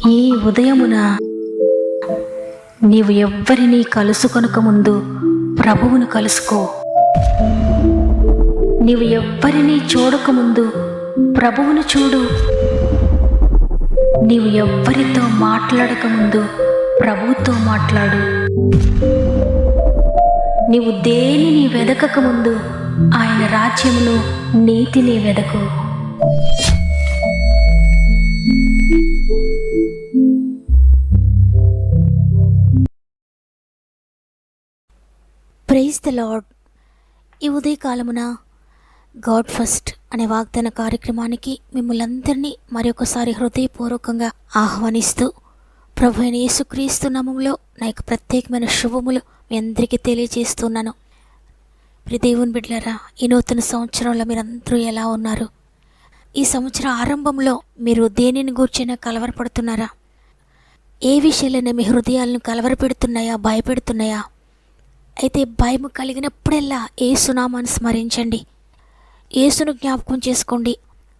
ఈ ఉదయమున నీవు ఎవ్వరినీ కలుసుకొనక ముందు ప్రభువును కలుసుకో. నీవు ఎవ్వరినీ చూడకముందు ప్రభువును చూడు. నీవు ఎవ్వరితో మాట్లాడకముందు ప్రభువుతో మాట్లాడు. నీవు దేనిని వెదకకముందు ఆయన రాజ్యమును నీతిని వెదకు. Praise the lord. ఈ ఉదయకాలమున గాడ్ ఫస్ట్ అనే వాగ్దాన కార్యక్రమానికి మిమ్మల్ని అందరినీ మరొకసారి హృదయపూర్వకంగా ఆహ్వానిస్తూ ప్రభు అయిన యేసుక్రీస్తు నామములో నా యొక్క ప్రత్యేకమైన శుభములు మీ అందరికీ తెలియజేస్తున్నాను. ప్రియ దేవుని బిడ్డలారా, ఈ నూతన సంవత్సరంలో మీరందరూ ఎలా ఉన్నారు? ఈ సంవత్సరం ఆరంభంలో మీరు దేనిని గూర్చైనా కలవరపడుతున్నారా? ఏ విషయాలైనా మీ హృదయాలను కలవరపెడుతున్నాయా, భయపెడుతున్నాయా? అయితే భయం కలిగినప్పుడల్లా యేసునామాన్ని స్మరించండి. యేసును జ్ఞాపకం చేసుకోండి.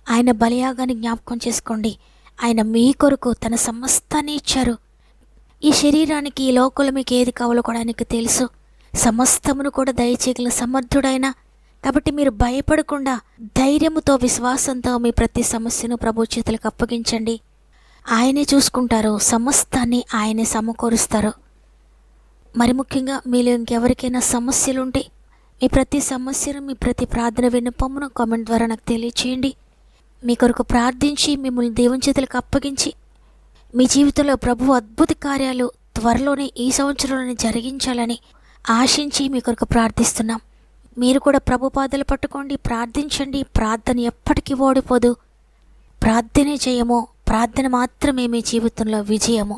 ఆయన బలియాగాన్ని జ్ఞాపకం చేసుకోండి. ఆయన మీ కొరకు తన సమస్తాన్ని ఇచ్చారు. ఈ శరీరానికి, ఈ లోకంలో మీకు ఏది కావాలో కూడా ఆయనకు తెలుసు. సమస్తమును కూడా దయచేయగల సమర్థుడైన. కాబట్టి మీరు భయపడకుండా ధైర్యముతో, విశ్వాసంతో మీ ప్రతి సమస్యను ప్రభు చేతులకు అప్పగించండి. ఆయనే చూసుకుంటారు. సమస్తాన్ని ఆయనే సమకూరుస్తారు. మరి ముఖ్యంగా మీలో ఇంకెవరికైనా సమస్యలుంటే మీ ప్రతి సమస్యను, మీ ప్రతి ప్రార్థన విన్నపమును కామెంట్ ద్వారా నాకు తెలియచేయండి. మీ కొరకు ప్రార్థించి మిమ్మల్ని దేవుని చేతులకు అప్పగించి మీ జీవితంలో ప్రభువు అద్భుత కార్యాలు త్వరలోనే ఈ సంవత్సరంలోనే జరిగించాలని ఆశించి మీ కొరకు ప్రార్థిస్తున్నాం. మీరు కూడా ప్రభు పాదాలు పట్టుకోండి, ప్రార్థించండి. ప్రార్థన ఎప్పటికీ ఓడిపోదు. ప్రార్థనే జయము. ప్రార్థన మాత్రమే మీ జీవితంలో విజయము.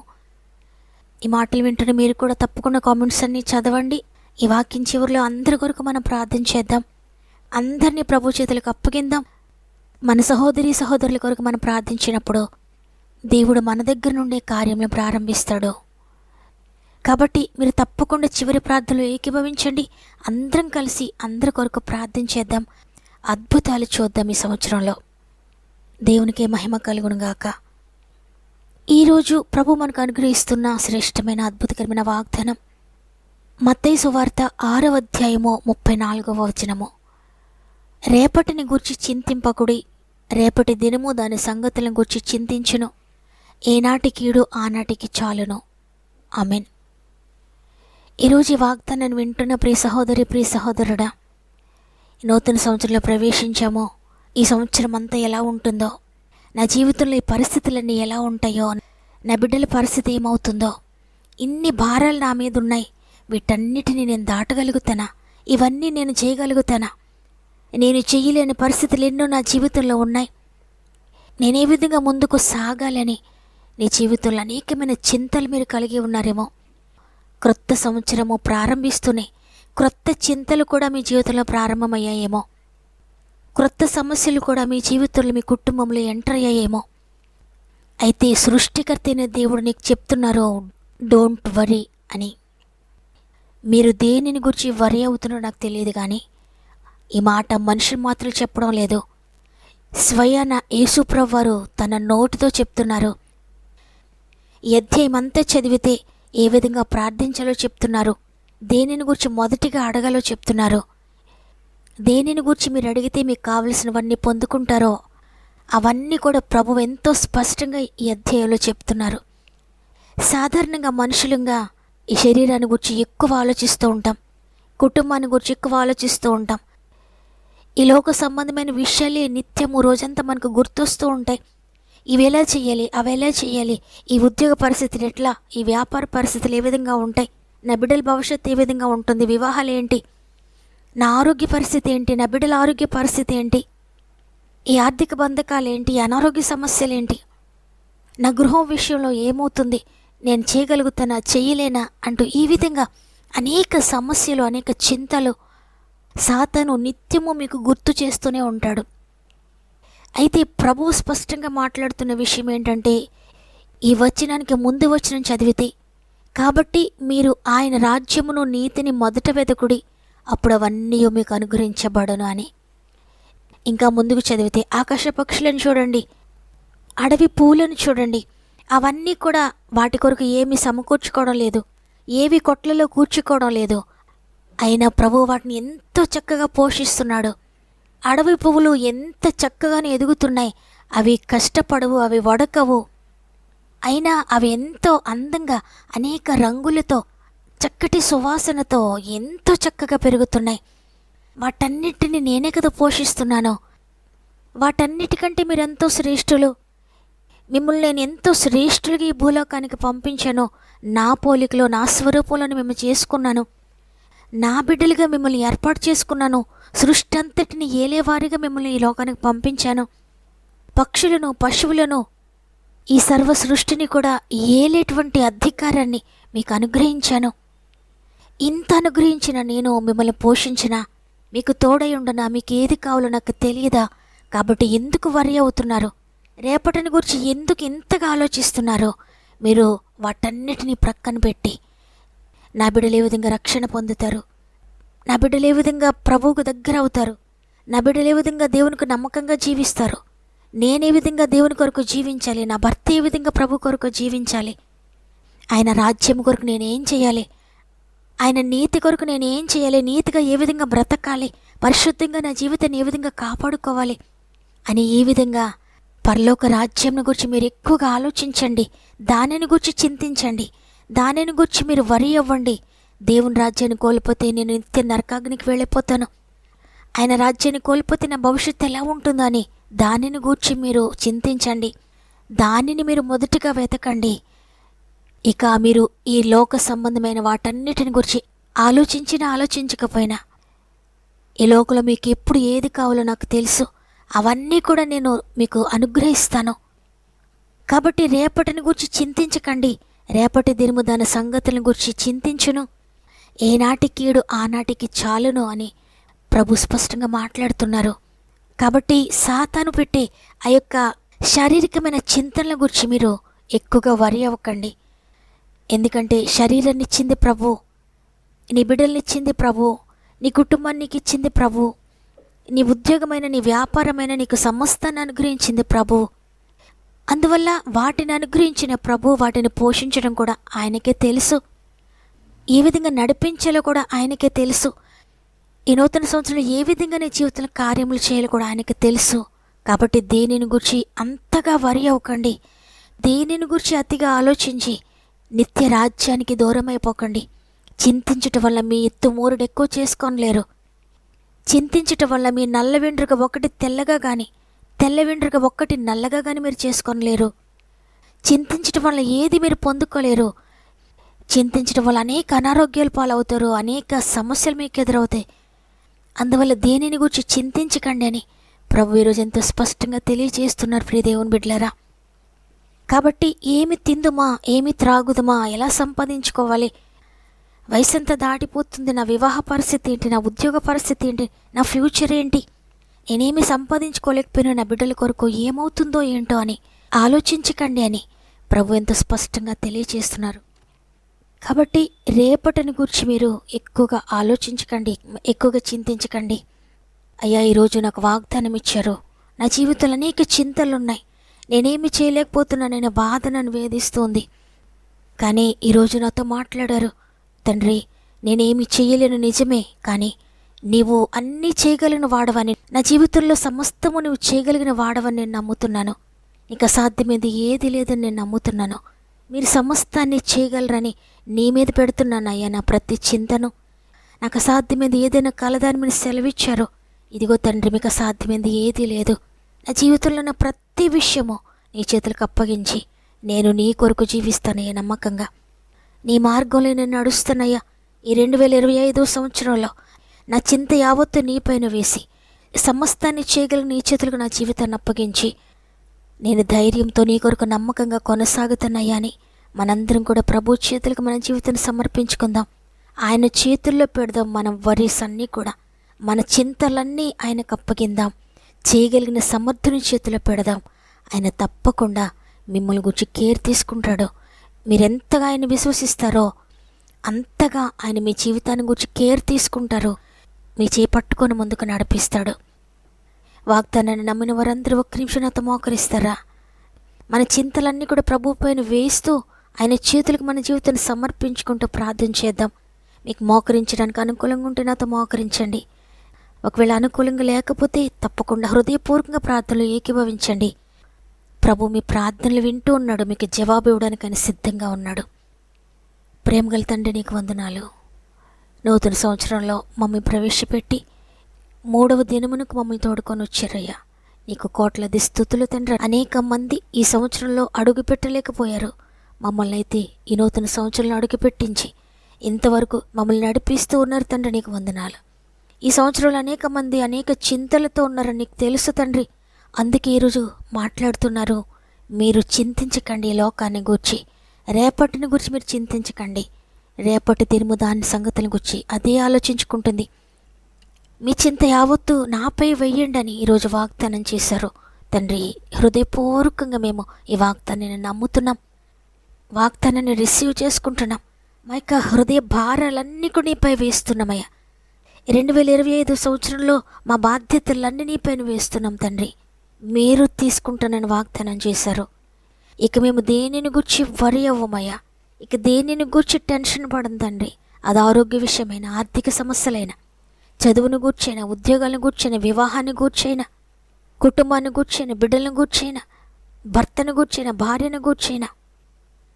ఈ మాటలు వింటున్న మీరు కూడా తప్పకుండా కామెంట్స్ అన్నీ చదవండి. ఈ వాక్యం చివరిలో అందరి కొరకు మనం ప్రార్థన చేద్దాం. అందరినీ ప్రభు చేతులకు అప్పగిందాం. మన సహోదరుల కొరకు మనం ప్రార్థించినప్పుడు దేవుడు మన దగ్గర నుండే కార్యములను ప్రారంభిస్తాడు. కాబట్టి మీరు తప్పకుండా చివరి ప్రార్థనలో ఏకీభవించండి. అందరం కలిసి అందరి కొరకు ప్రార్థన చేద్దాం. అద్భుతాలు చూద్దాం ఈ సంవత్సరంలో. దేవునికే మహిమ కలుగునుగాక. ఈరోజు ప్రభు మనకు అనుగ్రహిస్తున్న శ్రేష్టమైన అద్భుతకరమైన వాగ్దానం మత్తయి సువార్త 6వ అధ్యాయము 34వ వచనము. రేపటిని గూర్చి చింతింపకుడి, రేపటి దినము దాని సంగతులను గూర్చి చింతించును. ఏనాటి కీడు ఆనాటికి చాలును. ఆమెన్. ఈరోజు ఈ వాగ్దానాన్ని వింటున్న ప్రియ సహోదరి, ప్రియ సహోదరుడా, నూతన సంవత్సరంలో ప్రవేశించామో ఈ సంవత్సరం అంతా ఎలా ఉంటుందో, నా జీవితంలో ఈ పరిస్థితులన్నీ ఎలా ఉంటాయో, నా బిడ్డల పరిస్థితి ఏమవుతుందో, ఇన్ని భారాలు నా మీద ఉన్నాయి, వీటన్నిటిని నేను దాటగలుగుతానా? ఇవన్నీ నేను చేయగలుగుతానా? నేను చెయ్యలేని పరిస్థితులు ఎన్నో నా జీవితంలో ఉన్నాయి. నేను ఏ విధంగా ముందుకు సాగాలని నీ జీవితంలో అనేకమైన చింతలు మీరు కలిగి ఉన్నారేమో. క్రొత్త సంవత్సరము ప్రారంభిస్తూనే క్రొత్త చింతలు కూడా మీ జీవితంలో ప్రారంభమయ్యాయేమో. క్రొత్త సమస్యలు కూడా మీ జీవితంలో, మీ కుటుంబంలో ఎంటర్ అయ్యాయేమో. అయితే సృష్టికర్త అయిన దేవుడు నీకు చెప్తున్నారో డోంట్ వరీ అని. మీరు దేనిని గురించి వరీ అవుతున్నారో నాకు తెలియదు, కానీ ఈ మాట మనుషులు మాత్రం చెప్పడం లేదు. స్వయాన యేసుప్రభువు వారు తన నోటితో చెప్తున్నారు. ఈ అధ్యాయం అంతా చదివితే ఏ విధంగా ప్రార్థించాలో చెప్తున్నారు. దేనిని గురించి మొదటిగా అడగాలో చెప్తున్నారు. దేనిని గురించి మీరు అడిగితే మీకు కావలసినవన్నీ పొందుకుంటారో అవన్నీ కూడా ప్రభువు ఎంతో స్పష్టంగా ఈ అధ్యాయంలో చెప్తున్నారు. సాధారణంగా మనుషులంగా ఈ శరీరాన్ని గురించి ఎక్కువ ఆలోచిస్తూ ఉంటాం. కుటుంబాన్ని గురించి ఎక్కువ ఆలోచిస్తూ ఉంటాం. ఈ లోక సంబంధమైన విషయాలే నిత్యము రోజంతా మనకు గుర్తొస్తూ ఉంటాయి. ఇవి ఎలా చేయాలి, అవి ఎలా చేయాలి, ఈ ఉద్యోగ పరిస్థితులు ఎట్లా, ఈ వ్యాపార పరిస్థితులు ఏ విధంగా ఉంటాయి, నా బిడ్డల భవిష్యత్తు ఏ విధంగా ఉంటుంది, వివాహాలు ఏంటి, నా ఆరోగ్య పరిస్థితి ఏంటి, నా బిడ్డల ఆరోగ్య పరిస్థితి ఏంటి, ఈ ఆర్థిక బంధకాలు ఏంటి, అనారోగ్య సమస్యలు ఏంటి, నా గృహం విషయంలో ఏమవుతుంది, నేను చేయగలుగుతానా, చెయ్యలేనా అంటూ ఈ విధంగా అనేక సమస్యలు, అనేక చింతలు సాతాను నిత్యము మీకు గుర్తు చేస్తూనే ఉంటాడు. అయితే ప్రభువు స్పష్టంగా మాట్లాడుతున్న విషయం ఏంటంటే, ఈ వచనానికి ముందు వచనం చదివితే, కాబట్టి మీరు ఆయన రాజ్యమును నీతిని మొదట వెదకుడి, అప్పుడు అవన్నీ మీకు అనుగ్రహించబడును అని. ఇంకా ముందుకు చదివితే, ఆకాశ పక్షులను చూడండి, అడవి పూలను చూడండి, అవన్నీ కూడా వాటి కొరకు ఏమీ సమకూర్చుకోవడం లేదు, ఏవి కొట్లలో కూర్చుకోవడం లేదు. అయినా ప్రభువు వాటిని ఎంతో చక్కగా పోషిస్తున్నాడు. అడవి పువ్వులు ఎంత చక్కగానే ఎదుగుతున్నాయి. అవి కష్టపడవు, అవి వడకవు. అయినా అవి ఎంతో అందంగా అనేక రంగులతో చక్కటి సువాసనతో ఎంతో చక్కగా పెరుగుతున్నాయి. వాటన్నిటిని నేనే కదా పోషిస్తున్నాను. వాటన్నిటికంటే మీరెంతో శ్రేష్ఠులు. మిమ్మల్ని నేను ఎంతో శ్రేష్ఠులుగా ఈ భూలోకానికి పంపించాను. నా పోలికలో నా స్వరూపంలోని మేము చేసుకున్నాను. నా బిడ్డలుగా మిమ్మల్ని ఏర్పాటు చేసుకున్నాను. సృష్టి అంతటిని ఏలేవారిగా మిమ్మల్ని ఈ లోకానికి పంపించాను. పక్షులను, పశువులను, ఈ సర్వ సృష్టిని కూడా ఏలేటువంటి అధికారాన్ని మీకు అనుగ్రహించాను. ఇంత అనుగ్రహించిన నేను మిమ్మల్ని పోషించిన, మీకు తోడై ఉండనా, మీకు ఏది కావాలో నాకు తెలియదా? కాబట్టి ఎందుకు వరి అవుతున్నారు? రేపటిని గురించి ఎందుకు ఇంతగా ఆలోచిస్తున్నారో? మీరు వాటన్నిటినీ ప్రక్కన పెట్టి నా బిడ్డలు ఏ విధంగా రక్షణ పొందుతారు, నా బిడ్డలు ఏ విధంగా ప్రభువుకు దగ్గర అవుతారు, నా బిడ్డలు ఏ విధంగా దేవునికి నమ్మకంగా జీవిస్తారు, నేనే విధంగా దేవుని కొరకు జీవించాలి, నా భర్త ఏ విధంగా ప్రభు కొరకు జీవించాలి, ఆయన రాజ్యం కొరకు నేనేం చేయాలి, ఆయన నీతి కొరకు నేనేం చేయాలి, నీతిగా ఏ విధంగా బ్రతకాలి, పరిశుద్ధంగా నా జీవితాన్ని ఏ విధంగా కాపాడుకోవాలి అని ఈ విధంగా పరలోక రాజ్యం గురించి మీరు ఎక్కువగా ఆలోచించండి. దానిని గురించి చింతించండి. దానిని గురించి మీరు వరి అవ్వండి. దేవుని రాజ్యాన్ని కోల్పోతే నేను నిత్య నరకాగ్నికి వెళ్ళిపోతాను, ఆయన రాజ్యాన్ని కోల్పోతే నా భవిష్యత్తు ఎలా ఉంటుందో అని దానిని గూర్చి మీరు చింతించండి. దానిని మీరు మొదటిగా వెతకండి. ఇక మీరు ఈ లోక సంబంధమైన వాటన్నిటిని గురించి ఆలోచించకపోయినా ఈ లోకంలో మీకు ఎప్పుడు ఏది కావాలో నాకు తెలుసు. అవన్నీ కూడా నేను మీకు అనుగ్రహిస్తాను. కాబట్టి రేపటిని గురించి చింతించకండి. రేపటి దినము దాని సంగతులను గురించి చింతించును. ఏనాటి కీడు ఆనాటికి చాలును అని ప్రభు స్పష్టంగా మాట్లాడుతున్నారు. కాబట్టి సాతాను పెట్టి ఆ యొక్క శారీరకమైన చింతనల గురించి మీరు ఎక్కువగా వరి అవ్వకండి. ఎందుకంటే శరీరాన్ని ఇచ్చింది ప్రభు, నీ బిడ్డలనిచ్చింది ప్రభు, నీ కుటుంబాన్ని నీకు ఇచ్చింది ప్రభు, నీ ఉద్యోగమైన, నీ వ్యాపారమైన, నీకు సమస్తాన్ని అనుగ్రహించింది ప్రభు. అందువల్ల వాటిని అనుగ్రహించిన ప్రభు వాటిని పోషించడం కూడా ఆయనకే తెలుసు. ఏ విధంగా నడిపించాలో కూడా ఆయనకే తెలుసు. ఈ నూతన సంవత్సరంలో ఏ విధంగా నీ జీవితంలో కార్యములు చేయాలో కూడా ఆయనకు తెలుసు. కాబట్టి దేనిని గురించి అంతగా వరి అవ్వకండి. దేనిని గురించి అతిగా ఆలోచించి నిత్య రాజ్యానికి దూరం అయిపోకండి. చింతించటం వల్ల మీ ఎత్తు మూరుడు ఎక్కువ చేసుకోలేరు. చింతించటం వల్ల మీ నల్ల వెంట్రుక ఒకటి తెల్లగా కానీ, తెల్ల వెంట్రుక ఒక్కటి నల్లగా కానీ మీరు చేసుకోలేరు. చింతించటం వల్ల ఏది మీరు పొందుకోలేరు. చింతించడం వల్ల అనేక అనారోగ్యాలు పాలవుతారు, అనేక సమస్యలు మీకు ఎదురవుతాయి. అందువల్ల దేనిని గురించి చింతించకండి అని ప్రభు ఈరోజు ఎంతో స్పష్టంగా తెలియజేస్తున్నారు ప్రియ దేవుని బిడ్డలారా. కాబట్టి ఏమి తిందుమా, ఏమి త్రాగుదుమా, ఎలా సంపాదించుకోవాలి, వయసు ఎంత దాటిపోతుంది, నా వివాహ పరిస్థితి ఏంటి, నా ఉద్యోగ పరిస్థితి ఏంటి, నా ఫ్యూచర్ ఏంటి, నేనేమి సంపాదించుకోలేకపోయినా నా బిడ్డల కొరకు ఏమవుతుందో ఏంటో అని ఆలోచించకండి అని ప్రభు ఎంతో స్పష్టంగా తెలియజేస్తున్నారు. కాబట్టి రేపటిని గురించి మీరు ఎక్కువగా ఆలోచించకండి, ఎక్కువగా చింతించకండి. అయ్యా ఈరోజు నాకు వాగ్దానం ఇచ్చారు, నా జీవితంలో అనేక చింతలు ఉన్నాయి, నేనేమి చేయలేకపోతున్నాననే బాధ నన్ను వేధిస్తుంది. కానీ ఈరోజు నాతో మాట్లాడారు, తండ్రి నేనేమి చేయలేను నిజమే, కానీ నీవు అన్నీ చేయగలిగిన వాడవని, నా జీవితంలో సమస్తము నువ్వు చేయగలిగిన వాడవని నేను నమ్ముతున్నాను. ఇంకా సాధ్యమేది ఏది లేదని నేను నమ్ముతున్నాను. మీరు సమస్తాన్ని చేయగలరని నీ మీద పెడుతున్నాను అయ్యా నా ప్రతి చింతను. నాకు సాధ్యమైంది ఏదైనా కలదాన్ని మీరు సెలవిచ్చారో, ఇదిగో తండ్రి మీకు సాధ్యమైంది ఏదీ లేదు. నా జీవితంలో నా ప్రతి విషయము నీ చేతులకు అప్పగించి నేను నీ కొరకు జీవిస్తానయ్యా నమ్మకంగా. నీ మార్గంలో నేను నడుస్తానయ్యా. ఈ 2025 సంవత్సరంలో నా చింత యావత్తు నీ పైన వేసి సమస్తాన్ని చేయగలిగిన నీ చేతులకు నా జీవితాన్ని అప్పగించి నేను ధైర్యంతో నీ కొరకు నమ్మకంగా కొనసాగుతున్నాయా అని మనందరం కూడా ప్రభు చేతులకు మన జీవితాన్ని సమర్పించుకుందాం. ఆయన చేతుల్లో పెడదాం. మనం వరీస్ అన్నీ కూడా, మన చింతలన్నీ ఆయనకు అప్పగిందాం. చేయగలిగిన సమర్థుని చేతిలో పెడదాం. ఆయన తప్పకుండా మిమ్మల్ని గురించి కేర్ తీసుకుంటాడు. మీరెంతగా ఆయన విశ్వసిస్తారో అంతగా ఆయన మీ జీవితాన్ని గురించి కేర్ తీసుకుంటారు. మీ చేపట్టుకొని ముందుకు నడిపిస్తాడు. వాగ్దానాన్ని నమ్మిన వారందరూ ఒక్క నిమిషం నాతో మోకరిస్తారా? మన చింతలన్నీ కూడా ప్రభు పైన వేస్తూ ఆయన చేతులకు మన జీవితాన్ని సమర్పించుకుంటూ ప్రార్థన చేద్దాం. మీకు మోకరించడానికి అనుకూలంగా ఉంటే నాతో మోకరించండి. ఒకవేళ అనుకూలంగా లేకపోతే తప్పకుండా హృదయపూర్వకంగా ప్రార్థనలు ఏకీభవించండి. ప్రభు మీ ప్రార్థనలు వింటూ ఉన్నాడు, మీకు జవాబు ఇవ్వడానికి ఆయన సిద్ధంగా ఉన్నాడు. ప్రేమగల తండ్రి, నీకు వందనాలు. నూతన సంవత్సరంలో మమ్మల్ని ప్రవేశపెట్టి 3వ దినమునకు మమ్మల్ని తోడుకొని వచ్చారయ్యా. నీకు కోట్లాది స్తుతులు తండ్రి. అనేక మంది ఈ సంవత్సరంలో అడుగు పెట్టలేకపోయారు. మమ్మల్ని అయితే ఈ నూతన సంవత్సరంలో అడుగు పెట్టించి ఇంతవరకు మమ్మల్ని నడిపిస్తూ ఉన్నారు తండ్రి. నీకు వందనాలు. ఈ సంవత్సరంలో అనేక మంది అనేక చింతలతో ఉన్నారని నీకు తెలుసు తండ్రి. అందుకే ఈరోజు మాట్లాడుతున్నారు. మీరు చింతించకండి ఈ లోకాన్ని గూర్చి, రేపటిని గురించి మీరు చింతించకండి. రేపటి దినము దాని సంగతులను గురించి అదే ఆలోచించుకుంటుంది. మీ చింత యావత్తు నాపై వెయ్యండి అని ఈరోజు వాగ్దానం చేశారు తండ్రి. హృదయపూర్వకంగా మేము ఈ వాగ్దానాన్ని నమ్ముతున్నాం, వాగ్దానాన్ని రిసీవ్ చేసుకుంటున్నాం. మా యొక్క హృదయ భారాలన్నీ కూడా నీపై వేస్తున్నామయ్యా. 2025 సంవత్సరంలో మా బాధ్యతలన్నీ నీపైన వేస్తున్నాం తండ్రి. మీరు తీసుకుంటానని వాగ్దానం చేశారు. ఇక మేము దేనిని గురించి వరి అవ్వమయ్యా. ఇక దేనిని గురించి టెన్షన్ పడం తండ్రి. అది ఆరోగ్య విషయమైన, ఆర్థిక సమస్యలైనా, చదువును గూర్చైనా, ఉద్యోగాలను గూర్చైనా, వివాహాన్ని గూర్చైనా, కుటుంబాన్ని గూర్చైనా, బిడ్డలను గూర్చైనా, భర్తను గూర్చైనా, భార్యను గూర్చైనా,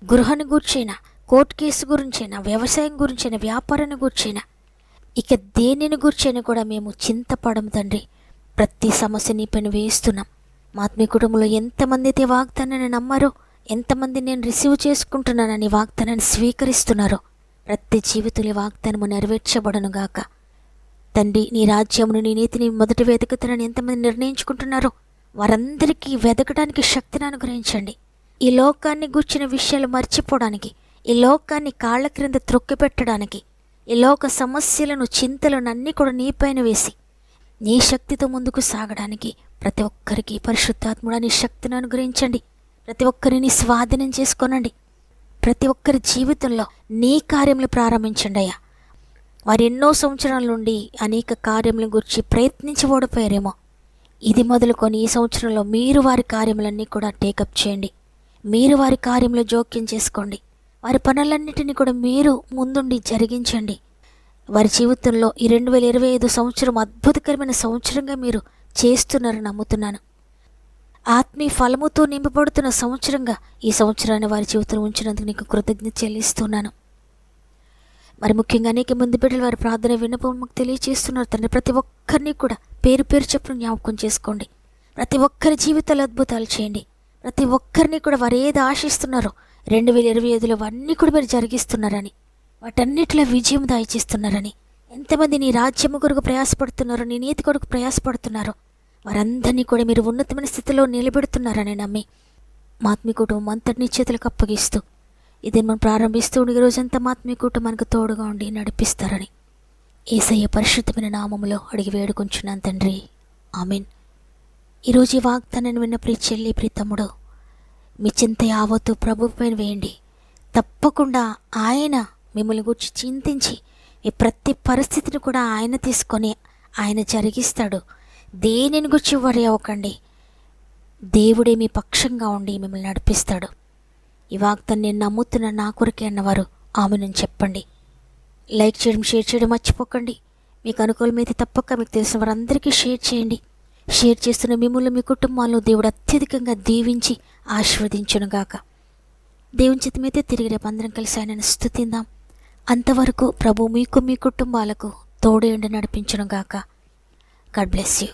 గృహాన్ని గూర్చైనా, కోర్టు కేసు గురించైనా, వ్యవసాయం గురించైనా, వ్యాపారాన్ని గూర్చైనా, ఇక దేనిని గూర్చైనా కూడా మేము చింతపడం తండ్రి. ప్రతి సమస్య నీ పైన వేస్తున్నాం. మా ఆత్మీయ కుటుంబంలో ఎంతమంది అయితే వాగ్దానాన్ని నమ్మారో, ఎంతమంది నేను రిసీవ్ చేసుకుంటున్నానని వాగ్దానాన్ని స్వీకరిస్తున్నారో, ప్రతి జీవితంలో వాగ్దానము నెరవేర్చబడను గాక తండ్రి. నీ రాజ్యమును, నీ నీతిని మొదటి వెతుకుతానని ఎంతమంది నిర్ణయించుకుంటున్నారో వారందరికీ వెతకడానికి శక్తిని అనుగ్రహించండి. ఈ లోకాన్ని గూర్చిన విషయాలు మర్చిపోవడానికి, ఈ లోకాన్ని కాళ్ళ క్రింద త్రొక్కిపెట్టడానికి, ఈ లోక సమస్యలను, చింతలను అన్నీ కూడా నీపైన వేసి నీ శక్తితో ముందుకు సాగడానికి ప్రతి ఒక్కరికి పరిశుద్ధాత్ముడా నీ శక్తిని అనుగ్రహించండి. ప్రతి ఒక్కరిని స్వాధీనం చేసుకోనండి. ప్రతి ఒక్కరి జీవితంలో నీ కార్యములు ప్రారంభించండి అయ్యా. వారు ఎన్నో సంవత్సరాల నుండి అనేక కార్యముల గురించి ప్రయత్నించి ఓడిపోయారేమో. ఇది మొదలుకొని ఈ సంవత్సరంలో మీరు వారి కార్యములన్నీ కూడా టేకప్ చేయండి. మీరు వారి కార్యంలో జోక్యం చేసుకోండి. వారి పనులన్నిటినీ కూడా మీరు ముందుండి జరిగించండి. వారి జీవితంలో ఈ 2025 సంవత్సరం అద్భుతకరమైన సంవత్సరంగా మీరు చేస్తున్నారని నమ్ముతున్నాను. ఆత్మీయ ఫలముతో నింపబడుతున్న సంవత్సరంగా ఈ సంవత్సరాన్ని వారి జీవితంలో ఉంచినందుకు నీకు కృతజ్ఞత చెల్లిస్తున్నాను. మరి ముఖ్యంగా అనేక మంది బిడ్డలు వారి ప్రార్థన విన్నపం మాకు తెలియజేస్తున్నారు తండ్రి. ప్రతి ఒక్కరిని కూడా పేరు పేరు చెప్పున జ్ఞాపకం చేసుకోండి. ప్రతి ఒక్కరి జీవితాలు అద్భుతాలు చేయండి. ప్రతి ఒక్కరిని కూడా వారు ఏది ఆశిస్తున్నారో 2025లో అవన్నీ కూడా మీరు జరిగిస్తున్నారని, వాటన్నిటిలో విజయం దయచేస్తున్నారని, ఎంతమంది నీ రాజ్యము కొరకు ప్రయాసపడుతున్నారో, నీ నీతి కొరకు ప్రయాసపడుతున్నారో వారందరినీ కూడా మీరు ఉన్నతమైన స్థితిలో నిలబెడుతున్నారని నమ్మి మా ఆత్మీయ కుటుంబం అంతటినీ చేతులకు అప్పగిస్తూ ఇదే మనం ప్రారంభిస్తూ ఉండే రోజంతా మా ఆత్మీయ కుటుంబానికి తోడుగా ఉండి నడిపిస్తారని యేసయ్య పరిశుద్ధమైన నామములో అడిగి వేడుకొంచున్నాను తండ్రి. ఆమేన్. ఈరోజు ఈ వాగ్దానాన్ని విన్న ప్రియ చెల్లి, ప్రియ తమ్ముడు, మీ చింత యావత్తు ప్రభు పైన వేయండి. తప్పకుండా ఆయన మిమ్మల్ని గురించి చింతించి మీ ప్రతి పరిస్థితిని కూడా ఆయన తీసుకొని ఆయన జరిగిస్తాడు. దేనిని గురించి వరి అవ్వకండి. దేవుడే మీ పక్షంగా ఉండి మిమ్మల్ని నడిపిస్తాడు. ఈ వాగ్దాన్ని నేను నమ్ముతున్న నా కొరకే అన్నవారు ఆమెను చెప్పండి. లైక్ చేయడం, షేర్ చేయడం మర్చిపోకండి. మీకు అనుకూలమైతే తప్పక మీకు తెలిసిన వారందరికీ షేర్ చేయండి. షేర్ చేస్తున్న మిమ్మల్ని, మీ కుటుంబాలను దేవుడు అత్యధికంగా దీవించి ఆశీర్వదించునుగాక. దేవుని చిత్తమైతే తిరిగి రేపు అందరం కలిసి ఆయనను స్తుతిందాం. అంతవరకు ప్రభు మీకు, మీ కుటుంబాలకు తోడేండి నడిపించునుగాక. God bless you.